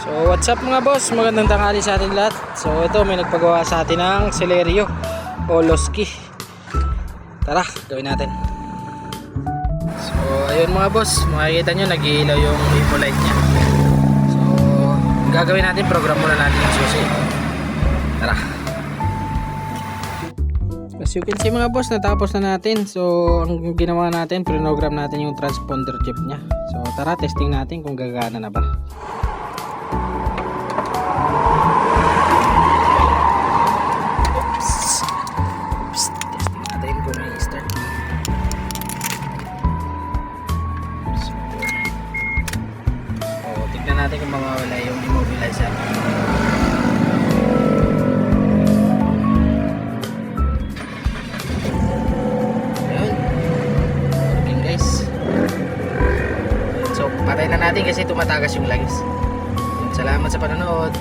So what's up mga boss, magandang tanghali sa atin lahat. So ito may nagpagawa sa atin ng Celerio o Loski. Tara, gawin natin. So ayun mga boss, makikita nyo nag-iilaw yung light nya. So gagawin natin, program muna natin yung susi. Tara. As you can see mga boss, natapos na natin. So ang ginawa natin, program natin yung transponder chip nya. So tara, testing natin kung gagana na ba. Tignan natin kung mawawala yung immobilizer. Ayun. Working guys. So patay na natin kasi tumatagas yung langis. Salamat sa panonood.